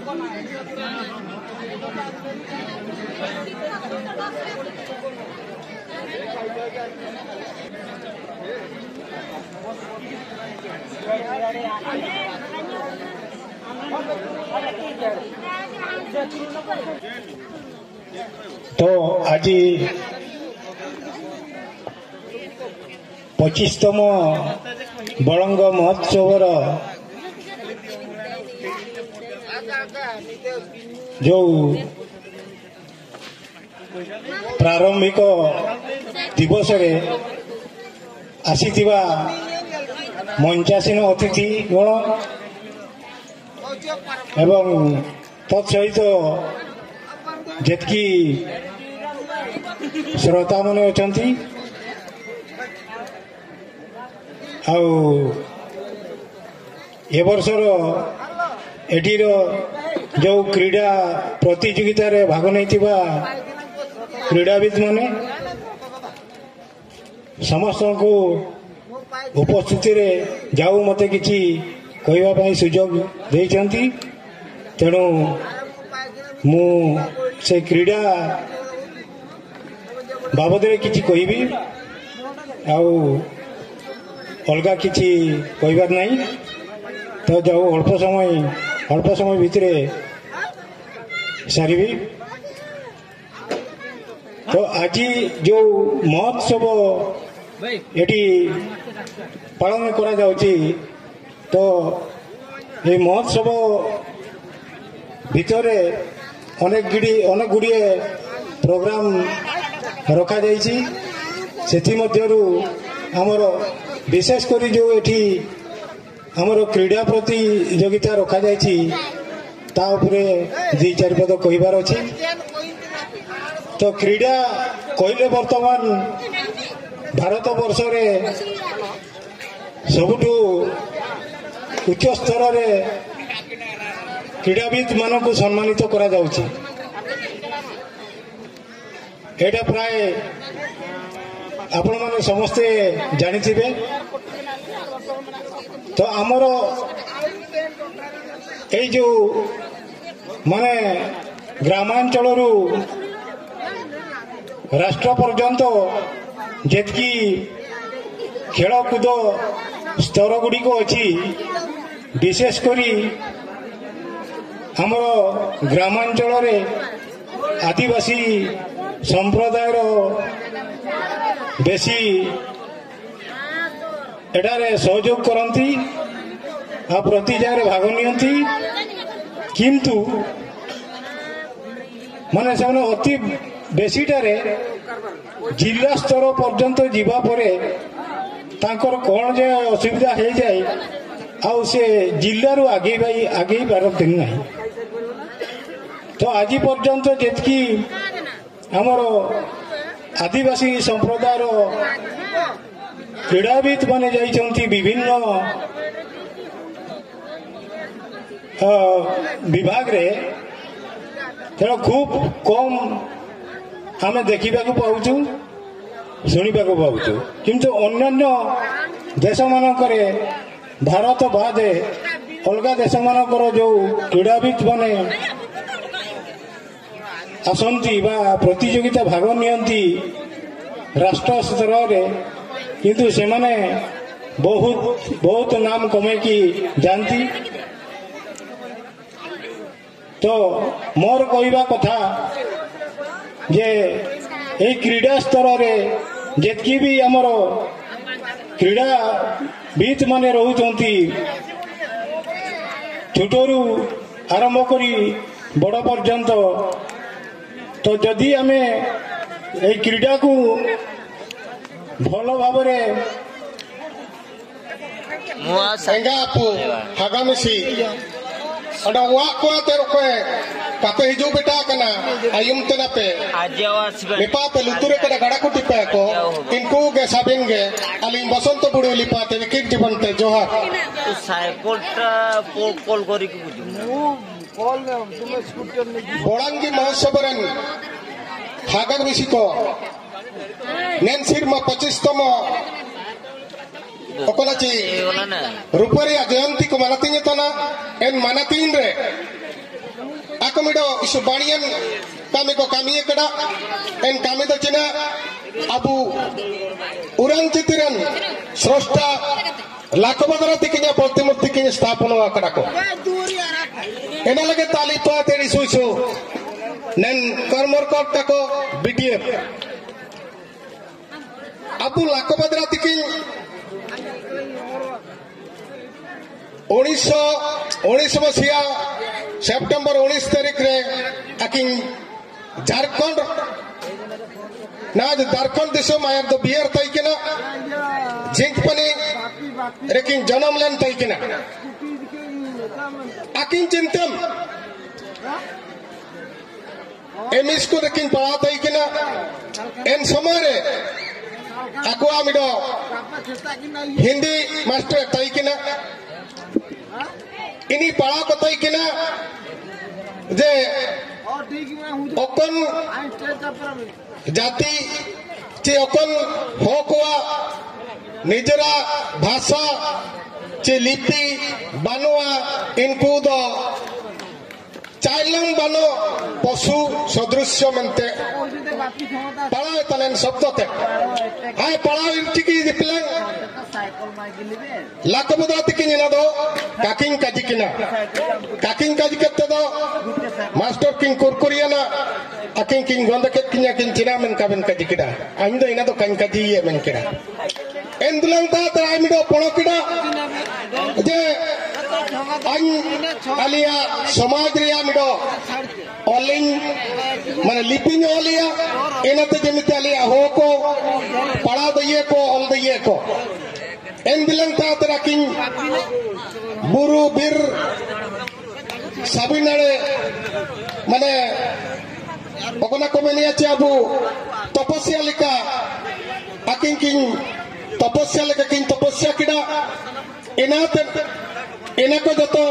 तो आज 25तम बड़ंग महोत्सवर जो प्रारंभिक दिवस रे आसीथिबा मंचासीन अतिथि गण एवं तत्सहित जेतकी श्रोता माने अछंती आउ ए वर्षर एटीर जो क्रीड़ा प्रतियोगिता रे भाग नैथिबा क्रीड़ाविद माने समस्त को उपस्थिति रे जाऊ मते किछि कहवा पाई सुजोग देइछंती तेणु मु से क्रीड़ा बाबद रे किछि कहबी आउ अलगा किछि कहबार नहीं तो जाऊ अल्प समय भितरे सारी तो आज जो महोत्सव एटी पालन करा जाउची तो ये महोत्सव भितरे अनेक गुड़िए प्रोग्राम रखा जाइछि सेथि मध्यरु हमर विशेष करी जो एठी हमर क्रीड़ा प्रतियोगिता रखा जाइछि ता उपरे दी चार पद कहिबार अछि। तो क्रीड़ा कहले वर्तमान भारत वर्ष रे सबुठु उच्च स्तर रे क्रीड़ाविद मानक सम्मानित करा जाउछि। एटा प्राय आपण माने समस्ते जानिथिबे। तो आमर ए जो माने ग्रामांचल राष्ट्र पर्यंत जेतकी खेलकूद स्तर गुड़िक अच्छी विशेष करी आमर ग्रामांचल आदिवासी संप्रदायर बेसी एटारे सहयोग करती आ प्रति जगह भाग नियंती किंतु माने से अति बेसीटारे जिला स्तर पर्यंत जीवा परे तांकर कौन जे असुविधा हो जाए आउ से जिल्लारू आगे पारती ना। तो आज पर्यंत जेतकी आमर आदिवासी संप्रदायर क्रीड़ाविद माने जाइछंती विभिन्न विभाग रे तेणु खूब कम आम देखा पाऊँ शुणा पाऊँ किंतु अन्य देश मानकरे भारत बादे अलग देश मानकर जो क्रीड़ाविद माने आसंती बा प्रतियोगिता भाग नियंती राष्ट्र स्तर रे किंतु से माने बहुत नाम कमेकी जानती। तो मोर कहवा कथा जे ए क्रीड़ा स्तर रे जेतकी भी आमर क्रीड़ाविद माने रहउचंती छोटरू आरंभ करी बड़ पर्यंत तो जदि आमे ए क्रीड़ा को भल भाव हागामिसी पापे हिजू बेटा कना आयुम तेना पे लिपा पे लुतुरे के गड़ा कुटी पे को इनको के साबिन के अलिम बसंत बुड़ी लिपा ते किट बनते जोहार कॉल करी के बुझू कॉल में तुम्हें स्कूटर में बोड़ांगी महोत्सवरन हागन विसी को नेनसिर में 25तम रुपरिया जयंती को मनाती तना एन मनातीन रे mido isu banian kami ko kami kada en kami to cina abu uran citiran srosta lakabadara tikinya प्रतिमूर्ति kinya स्थापना akada ko ena lage tali pa teri suisu nen karmor kota ko BDF abu lakabadara tikin 19 मसीहा September 19 तारीख रे akin Jharkhand ना झारखंड दिसो मायर तो बिहार तई केना जिंकपनी रेकिन जन्म लेन तई केना अकिन चिंतम एमिस को रेकिन पढ़ा तई केना एन समारे aku amido Hindi master tई केना ini pala kotai kena je okon jati che okon hokwa nijera bhasha che lipi banua inku do chailang bano posu sodrusya mente pala talen sabdote hai pala tiki diplang lakabada tikini na do kaking kajikina kaking kajikatte do master king kurkuriana aking king gondaket kinya king cinamen kaben kajikida amido ina do kan kajiye men kira endulang ta ta amido ponokida je an alia samaj riya amido oling mane liping olia enate jemite alia hoko pala daiye ko ol daiye ko en bilang ta teraking buru bir sabinare mane okona komenia chabu tapasya lika aking king tapasya lika king tapasya kida enate enako joto